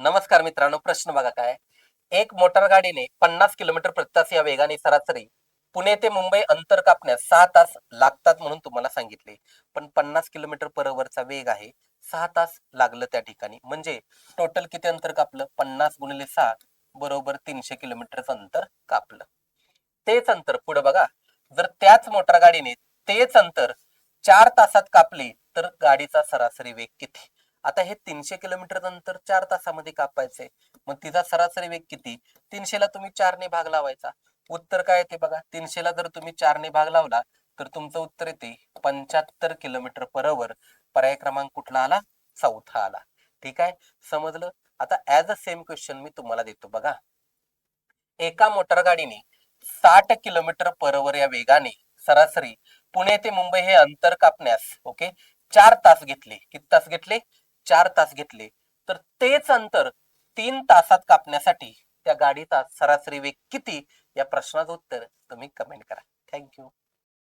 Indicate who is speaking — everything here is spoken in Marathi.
Speaker 1: नमस्कार मित्रांनो, प्रश्न बघा काय. एक मोटार गाडीने 50 किलोमीटर प्रति तास या वेगाने सरासरी पुणे ते मुंबई अंतर कापण्यास 6 तास लागतात म्हणून तुम्हाला सांगितले. पण 50 किलोमीटर पर वरचा वेग आहे, 6 तास लागलं त्या ठिकाणी. म्हणजे टोटल किती अंतर कापलं? 50 गुणिले 6 बरोबर 300 किलोमीटरचं अंतर कापलं. तेच अंतर पुढे बघा, जर त्याच मोटार गाडीने तेच अंतर 4 तासात कापले तर गाडीचा सरासरी वेग किती? आता हे 300 किलोमीटर नंतर 4 तासामध्ये कापायचंय. मग तिचा सरासरी वेग किती? 300ला तुम्ही 4ने भाग लावायचा. उत्तर काय येते बघा. 300ला जर तुम्ही 4ने भाग लावला तर तुमचं उत्तर येते 75 किलोमीटर पर आवर. पर्याय क्रमांक कुठला आला? चौथा आला. ठीक आहे, समजलं. आता ऍज अ सेम क्वेश्चन मी तुम्हाला देतो बघा. एका मोटार गाडीने 60 किलोमीटर पर आवर या वेगाने सरासरी पुणे ते मुंबई हे अंतर कापण्यास ओके 4 तास घेतले. किती तास घेतले? 4 तास घेतले. तर तेच अंतर 3 तासात कापण्यासाठी त्या गाडीचा सरासरी वेग किती? या प्रश्नाचं उत्तर तुम्ही कमेंट करा. थँक्यू.